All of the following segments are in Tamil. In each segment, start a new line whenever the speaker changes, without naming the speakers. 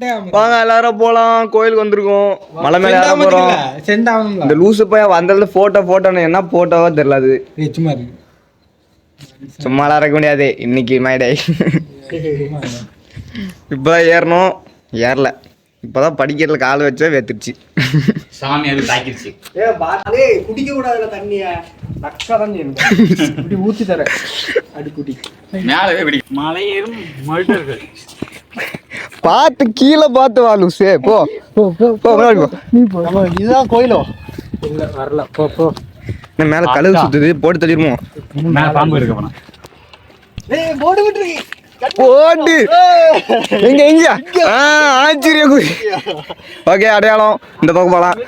வாங்க எல்லாரும் போலாம். கோயிலுக்கு வந்திருக்கோம். மலை மேல ஏற போறோம். இந்த லூசு பையன் வந்ததுல போட்டோன்னு என்ன போட்டோவா தெரியல. அது சும்மாலாம் இருக்க முடியாது. இன்னைக்கு மைடே. இப்பதான் ஏறணும். ஏறல. இப்பதான் படிக்கிறதுல கால் வச்சா வெத்துருச்சு.
சாமி அது தாக்கிடுச்சு.
குடிக்க கூடாதுல தண்ணிய ஊத்தி தர அடி குடி
மேலே மலை ஏறும் மழுட்டர்கள்
பார்த்து கீழே பார்த்து வா லூசே. போ
இதுதான் கோயிலோ இல்ல வரல போ
மேல கழுவு சுத்துது. போட்டு தள்ளிருமோ?
மேல பாம்பு இருக்கு போனா.
போடு விட்டுரு.
போட்டு எங்க எங்க ஆச்சரிய குடி. ஓகே அடையாளம் இந்த பக்கம் போலாம்.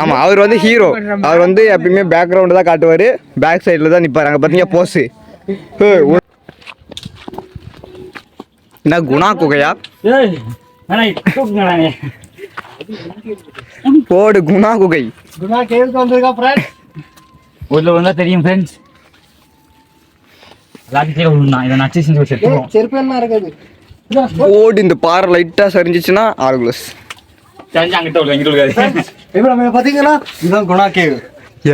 ஆமா அவர் வந்து ஹீரோ. அவர் வந்து எப்பயுமே பேக்ரவுண்ட் தான் காட்டுவாரு. பேக் சைடுல தான் நிப்பாரு. அங்க பாத்தீங்க போஸ். என்ன குணா குகையா? போடு குணா குகை.
குணா கேவுக்கு வந்திருக்கா ஃப்ரெண்ட்.
உள்ள வந்தா தெரியும் ஃப்ரெண்ட்ஸ். லாக்கிட்டே உள்ளா இத நச்சு செஞ்சு வச்சிருக்கோம்.
செருப்பு என்ன இருக்குது?
போடு இந்த பாறை லைட்டா சரிஞ்சிச்சுனா ஆல்குலஸ்.
சரிஞ்சு அங்கிட்ட உள்ள இங்க உள்ளாது.
இப்போ நம்ம பாத்தீங்கன்னா இதுதான் குணா கேவ்.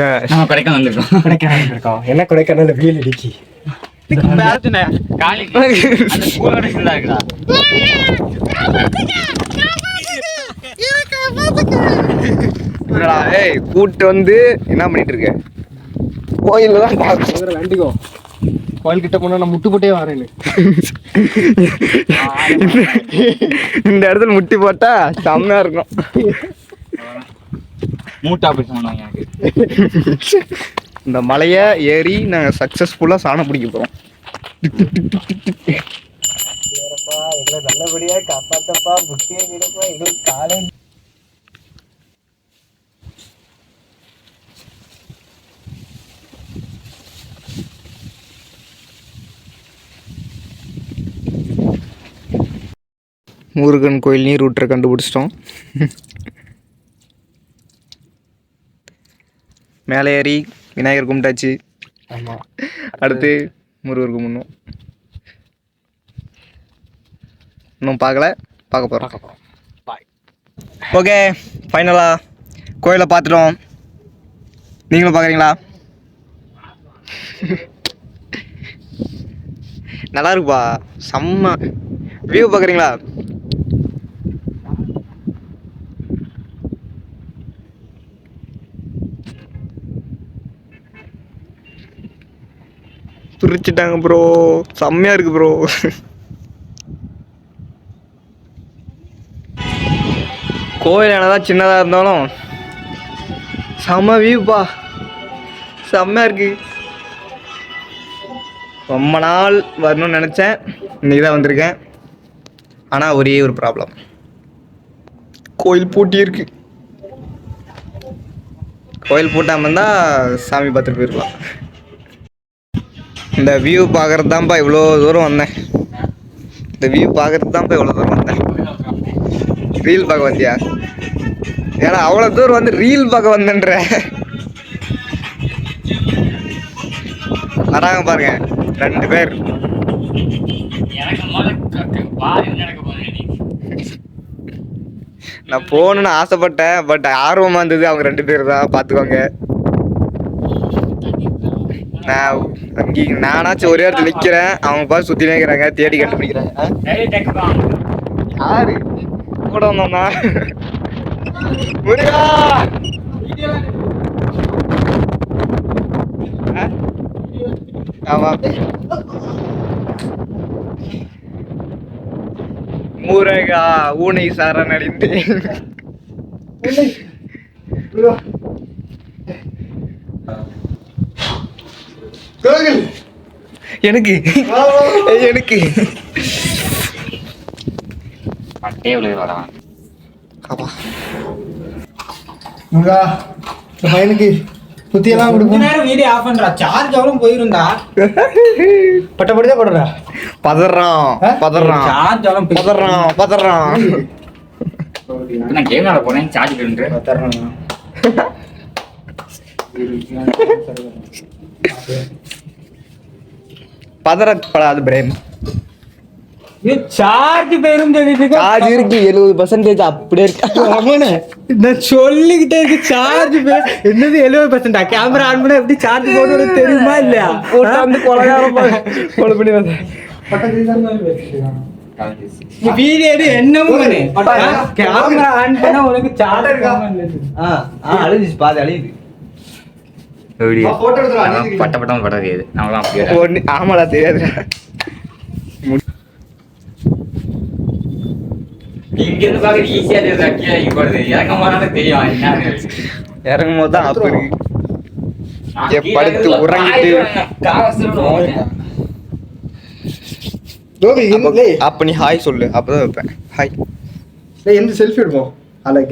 எஸ்
நம்ம கொடைக்கானல் வந்திருக்கோம்.
கொடைக்கானல் வந்திருக்கோம். என்ன கொடைக்கானல்ல வெயில் அடிக்கி.
பேர்த்துனே காலி அந்த பூவோட சின்னதா இருக்குடா.
ஏய் கூட்டு வந்து என்ன பண்ணிட்டு இருக்க? கோயில்ல தான் பாக்குறேன்.
வண்டிக்கோ கோயில் கிட்ட போனா நான் முட்டு போட்டே வரேன்.
இந்த இடத்துல முட்டி போட்டா செம்மையா இருக்கும்.
மூட்டை ஆபரேஷன் பண்ணுவாங்க எனக்கு.
இந்த மலையை ஏறி நாங்கள் சக்ஸஸ்ஃபுல்லாக சாணம் பிடிக்க போகிறோம்.
எங்களை நல்லபடியா காப்பாத்தப்பா. புத்தியை விடப்பா. எங்களுக்கு காலேஜ்
முருகன் கோயில் நீர் ஊற்றை கண்டுபிடிச்சிட்டோம். மேலே ஏறி விநாயகர் கும்பிட்டாச்சு.
ஆமாம்.
அடுத்து முருகர் கும்பிடணும். இன்னும் பார்க்க போகிறோம்.
பாய்.
ஓகே ஃபைனலாக கோயிலை பார்த்துட்டோம். நீங்களும் பார்க்குறீங்களா? நல்லா இருக்குப்பா. செம்ம வியூ பார்க்குறீங்களா? பிரிச்சுட்டாங்க ப்ரோ. செம்மையா இருக்கு ப்ரோ. கோயில் என்னதான் சின்னதாக இருந்தாலும் செம்ம வியூப்பா. செம்மையா இருக்கு. ரொம்ப நாள் வரணும்னு நினச்சேன். இன்னைக்கு தான் வந்திருக்கேன். ஆனால் ஒரே ஒரு ப்ராப்ளம். கோயில் பூட்டி இருக்கு. கோயில் பூட்டாமல் இருந்தால் சாமி பார்த்துட்டு போயிருக்கலாம். இந்த வியூ பார்க்கறது தான்ப்பா இவ்வளோ தூரம் வந்தேன். இந்த வியூ பார்க்கறது தான்ப்பா இவ்வளோ தூரம் வந்தேன். ரீல் பார்க்க வந்தியா? ஏன்னா அவ்வளோ தூரம் வந்து ரீல் பார்க்க வந்தேன்ற. வராங்க பாருங்க 2 பேர். நான் போகணுன்னு ஆசைப்பட்டேன். பட் ஆர்வமாக இருந்தது. அவங்க 2 பேர் தான். பார்த்துக்கோங்க. நான் அங்கே நானாச்சும் ஒரே இடத்துல நிற்கிறேன். அவங்க பார்த்து சுற்றி நிற்கிறாங்க. தேடி கண்டுபிடிக்கிறாங்க. யாரு கூட வந்தோம்னா முருகா. ஆமா முருகா ஊனை சரணடைந்து. எனக்கு எனக்கு
பையனுக்கு புத்தியெல்லாம் கொடுப்போம். வீடியோ ஆஃப் பண்றா. சார்ஜ் அவ்வளவு போயிருந்தா பட்டப்படிதான் போடுறா.
பதறான்
நான் கேம் விளையாட போனேன். சார்ஜ் பதறான்.
பதறப்படாது பிரேம்.
சார்ஜ் போயிரும் சொல்லிட்டு இருக்க.
காசு இருக்கு 70% அப்படியே இருக்கு.
அவனே நான் சொல்லிக்கிட்டே இருக்கு சார்ஜ் என்னது 70%. கேமரா ஆன் பண்ணா எப்படி சார்ஜ் போட்டு தெரியுமா இல்லையா?
போட்டா வந்து கொலகாரம் கொலை பண்ணி வந்து
நீ வீடியோ எடு என்னமும் பண்ணு. கேமரா ஆன் பண்ணா உனக்கு சார்ஜ்
அழிஞ்சிச்சு பாதி அழியுது.
பட்ட பட்டம் பட தெரியாது நம்மளாம் அப்படியே
ஒண்ணு ஆமாடா தெரியாதுடா.
இங்க இருந்து பாக்க ஈஸியா தெரியுது கீழே இங்க போறது இறங்கும் போது தெரியும் என்ன
இறங்கும் போது தான் ஆப் இருக்கு. படுத்து உறங்கிட்டு அப்ப நீ ஹாய் சொல்லு அப்பதான் வைப்பேன். ஹாய்
எந்த செல்ஃபி எடுப்போம் அழகு